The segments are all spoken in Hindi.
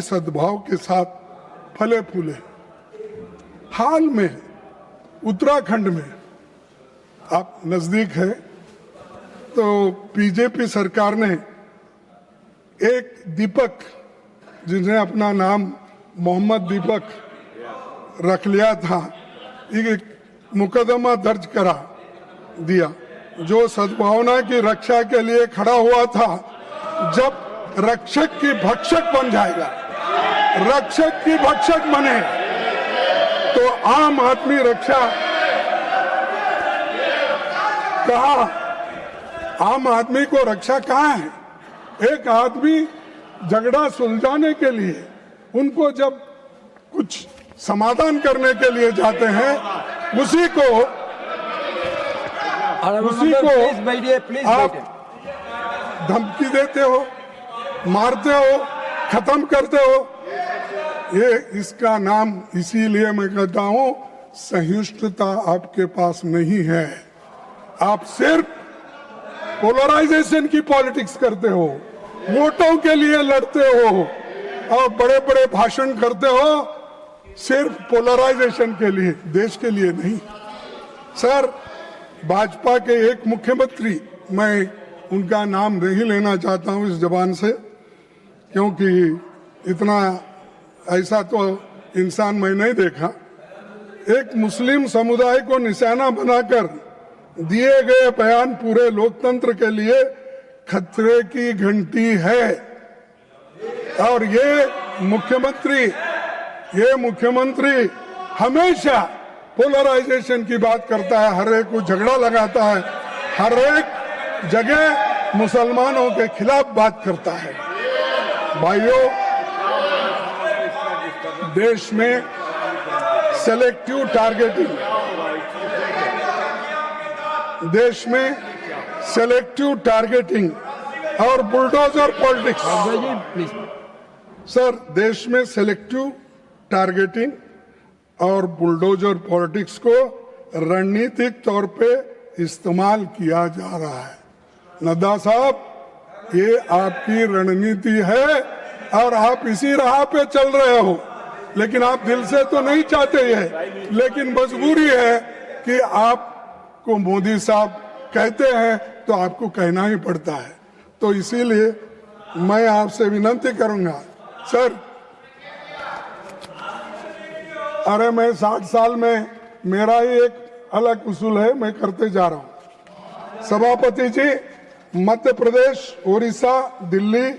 सद्भाव के साथ फले फूले। हाल में उत्तराखंड में, आप नजदीक है, तो बीजेपी सरकार ने एक दीपक, जिन्हें अपना नाम मोहम्मद दीपक रख लिया था, एक मुकदमा दर्ज करा दिया जो सद्भावना की रक्षा के लिए खड़ा हुआ था। जब रक्षक की भक्षक बन जाएगा, रक्षक की भक्षक बने, तो आम आदमी रक्षा कहाँ? आम आदमी को रक्षा कहाँ है? एक आदमी झगड़ा सुलझाने के लिए, उनको जब कुछ समाधान करने के लिए जाते हैं, उसी को आप धमकी देते हो, मारते हो, खत्म करते हो। ये इसका नाम, इसीलिए मैं कहता हूं, सहिष्णुता आपके पास नहीं है। आप सिर्फ पोलराइजेशन की पॉलिटिक्स करते हो, वोटों के लिए लड़ते हो और बड़े बड़े भाषण करते हो, सिर्फ पोलराइजेशन के लिए, देश के लिए नहीं। सर, भाजपा के एक मुख्यमंत्री, मैं उनका नाम नहीं लेना चाहता हूं इस जबान से, क्योंकि इतना ऐसा तो इंसान मैं नहीं देखा। एक मुस्लिम समुदाय को निशाना बनाकर दिए गए बयान पूरे लोकतंत्र के लिए खतरे की घंटी है। और ये मुख्यमंत्री हमेशा पोलराइजेशन की बात करता है, हर एक को झगड़ा लगाता है, हर एक जगह मुसलमानों के खिलाफ बात करता है। भाइयों, देश में सेलेक्टिव टारगेटिंग और बुलडोजर पॉलिटिक्स, सर, देश में सेलेक्टिव टारगेटिंग और बुलडोजर पॉलिटिक्स को रणनीतिक तौर पे इस्तेमाल किया जा रहा है। नड्डा साहब, ये आपकी रणनीति है और आप इसी राह पे चल रहे हो, लेकिन आप दिल से तो नहीं चाहते ये, लेकिन मजबूरी है कि आपको मोदी साहब कहते हैं तो आपको कहना ही पड़ता है। तो इसीलिए मैं आपसे विनती करूंगा, सर, अरे मैं 60 साल में, मेरा ही एक अलग उसूल है, मैं करते जा रहा हूं। सभापति जी, मध्य प्रदेश, उड़ीसा, दिल्ली,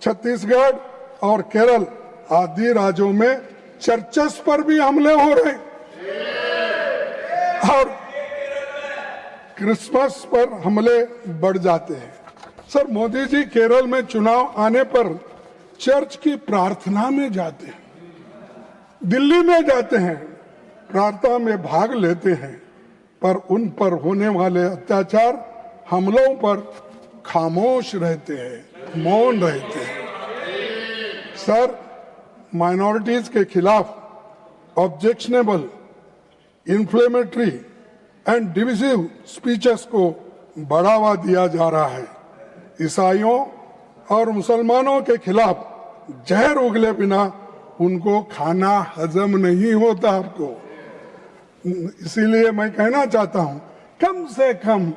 छत्तीसगढ़ और केरल आदि राज्यों में चर्चेस पर भी हमले हो रहे और क्रिसमस पर हमले बढ़ जाते हैं। सर, मोदी जी केरल में चुनाव आने पर चर्च की प्रार्थना में जाते हैं, दिल्ली में जाते हैं, प्रार्थना में भाग लेते हैं, पर उन पर होने वाले अत्याचार, हमलों पर खामोश रहते हैं, मौन रहते हैं। सर, माइनॉरिटीज के खिलाफ objectionable, inflammatory and divisive speeches को बढ़ावा दिया जा रहा है। ईसाइयों और मुसलमानों के खिलाफ जहर उगले बिना उनको खाना हजम नहीं होता आपको। इसीलिए मैं कहना चाहता हूं, कम से कम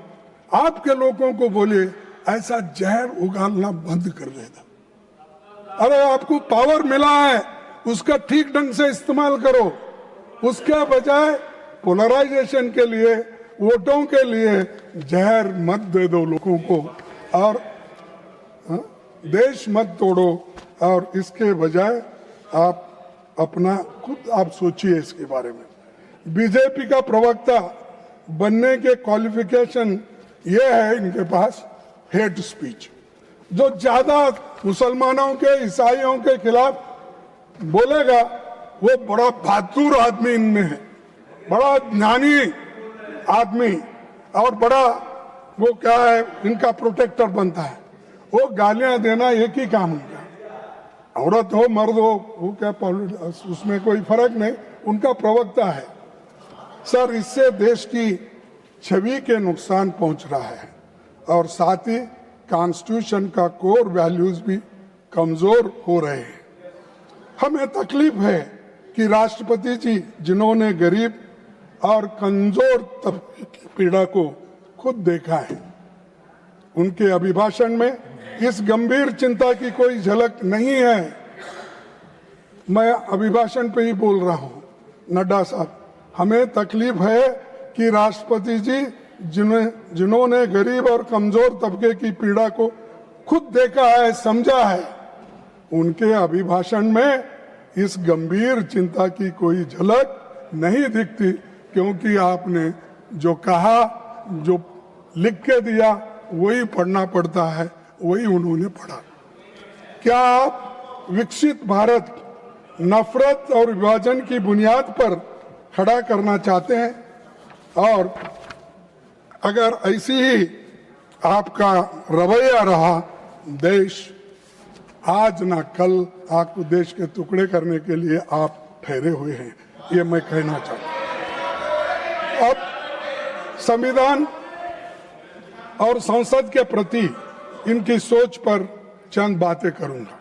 आपके लोगों को बोलिए, ऐसा जहर उगालना बंद कर देना। अरे, आपको पावर मिला है, उसका ठीक ढंग से इस्तेमाल करो। उसके बजाय पोलराइजेशन के लिए, वोटों के लिए जहर मत दे दो लोगों को, और देश मत तोड़ो। और इसके बजाय आप अपना खुद आप सोचिए इसके बारे में। बीजेपी का प्रवक्ता बनने के क्वालिफिकेशन ये है इनके पास, हेट स्पीच। जो ज्यादा मुसलमानों के, ईसाइयों के खिलाफ बोलेगा, वो बड़ा बहादुर आदमी इनमें है, बड़ा ज्ञानी आदमी, और बड़ा वो क्या है, इनका प्रोटेक्टर बनता है। वो गालियां देना एक ही काम उनका, औरत हो मर्द हो, वो क्या, उसमें कोई फर्क नहीं, उनका प्रवक्ता है। सर, इससे देश की छवि के नुकसान पहुंच रहा है और साथ ही कॉन्स्टिट्यूशन का कोर वैल्यूज भी कमजोर हो रहे हैं। हमें तकलीफ है कि राष्ट्रपति जी जिन्होंने गरीब और कमजोर तबके की पीड़ा को खुद देखा है, उनके अभिभाषण में इस गंभीर चिंता की कोई झलक नहीं है। मैं अभिभाषण पे ही बोल रहा हूं, नड्डा साहब, हमें तकलीफ है कि राष्ट्रपति जी जिन्होंने गरीब और कमजोर तबके की पीड़ा को खुद देखा है, समझा है, उनके अभिभाषण में इस गंभीर चिंता की कोई झलक नहीं दिखती, क्योंकि आपने जो कहा, जो लिख के दिया, वही पढ़ना पड़ता है, वही उन्होंने पढ़ा। क्या आप विकसित भारत नफरत और विभाजन की बुनियाद पर खड़ा करना चाहते हैं? और अगर ऐसी ही आपका रवैया रहा, देश आज ना कल आपको देश के टुकड़े करने के लिए आप ठहरे हुए हैं, ये मैं कहना चाहता हूं। अब संविधान और संसद के प्रति इनकी सोच पर चंद बातें करूंगा।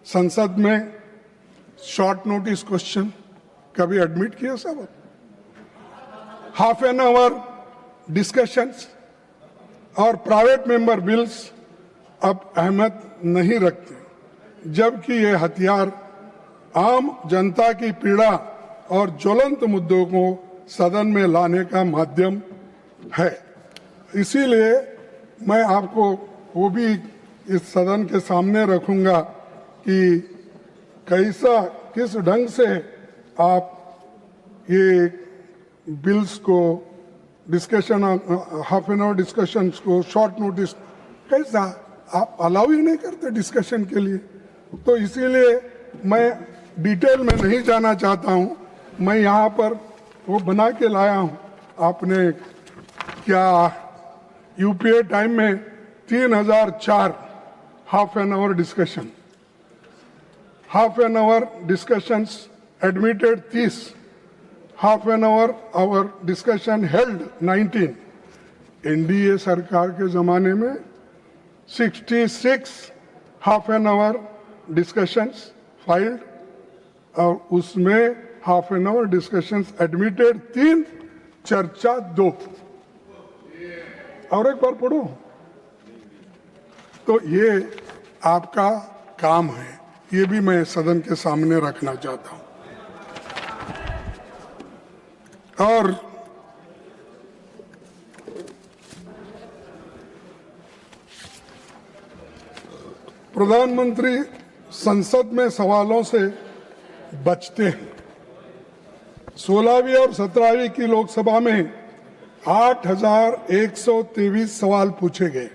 संसद में शॉर्ट नोटिस क्वेश्चन कभी एडमिट किया सब? हाफ एन आवर डिस्कशंस और प्राइवेट मेंबर बिल्स अब अहमियत नहीं रखते, जबकि ये हथियार आम जनता की पीड़ा और ज्वलंत मुद्दों को सदन में लाने का माध्यम है। इसीलिए मैं आपको वो भी इस सदन के सामने रखूंगा कि किस ढंग से आप ये बिल्स को discussion, half an hour discussions को, शॉर्ट नोटिस, कैसा आप अलाउ ही नहीं करते डिस्कशन के लिए। तो इसीलिए मैं डिटेल में नहीं जाना चाहता हूं। मैं यहाँ पर वो बना के लाया हूं। आपने क्या यूपीए टाइम में 3004 half an hour discussion, half an hour discussions admitted 30, half an hour discussion held 19। NDA सरकार के जमाने में 66 half an hour discussions filed, और उसमें half an hour discussions admitted 3, चर्चा 2। और एक बार पढ़ो। तो ये आपका काम है, ये भी मैं सदन के सामने रखना चाहता हूं। और प्रधानमंत्री संसद में सवालों से बचते हैं। 16वीं और 17वीं की लोकसभा में 8123 सवाल पूछे गए।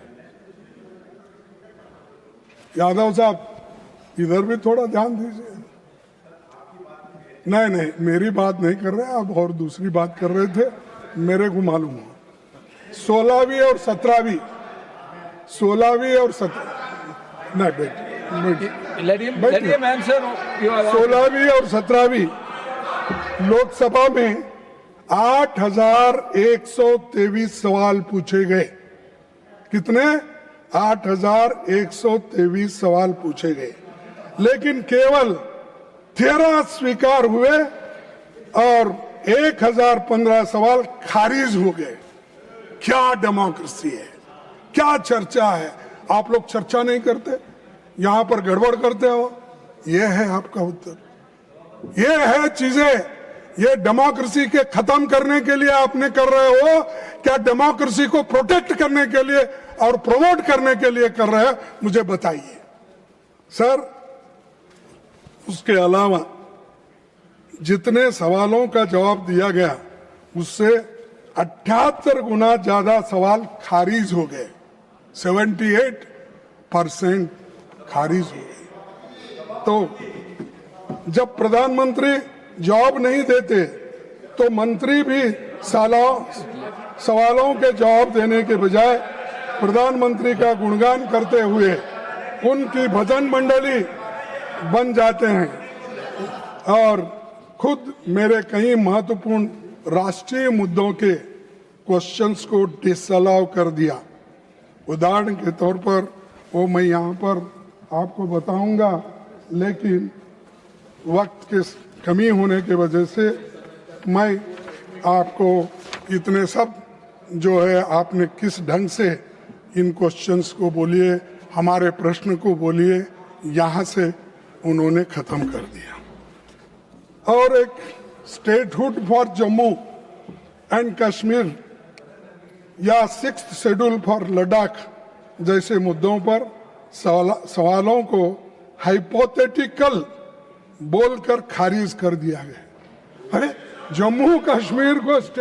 यादव साहब, इधर भी थोड़ा ध्यान दीजिए। नहीं, मेरी बात नहीं कर रहे आप, और दूसरी बात कर रहे थे, मेरे को मालूम हो। 16वीं और 17वीं, 16वीं और 17, नहीं बेटे, 16वीं और 17वीं लोकसभा में 8123 सवाल पूछे गए। कितने? 8123 सवाल पूछे गए, लेकिन केवल 13 स्वीकार हुए और 1015 सवाल खारिज हो गए। क्या डेमोक्रेसी है, क्या चर्चा है? आप लोग चर्चा नहीं करते, यहां पर गड़बड़ करते हो। यह है आपका उत्तर, ये है चीजें। ये डेमोक्रेसी के खत्म करने के लिए आपने कर रहे हो, क्या डेमोक्रेसी को प्रोटेक्ट करने के लिए और प्रमोट करने के लिए कर रहे हो? मुझे बताइए सर। उसके अलावा जितने सवालों का जवाब दिया गया, उससे 78 गुना ज्यादा सवाल खारिज हो गए। 78% खारिज हो गए। तो जब प्रधानमंत्री जवाब नहीं देते, तो मंत्री भी सवालों के जवाब देने के बजाय प्रधानमंत्री का गुणगान करते हुए उनकी भजन मंडली बन जाते हैं, और खुद मेरे कई महत्वपूर्ण राष्ट्रीय मुद्दों के क्वेश्चंस को डिसअलाउ कर दिया। उदाहरण के तौर पर वो मैं यहाँ पर आपको बताऊंगा, लेकिन वक्त की कमी होने की वजह से मैं आपको इतने सब जो है आपने किस ढंग से इन क्वेश्चंस को बोलिए, हमारे प्रश्न को बोलिए, यहाँ से उन्होंने खत्म कर दिया। और एक statehood for Jammu and Kashmir या 6th शेड्यूल फॉर लद्दाख जैसे मुद्दों पर सवालों को हाइपोथेटिकल बोलकर खारिज कर दिया गया। अरे जम्मू कश्मीर को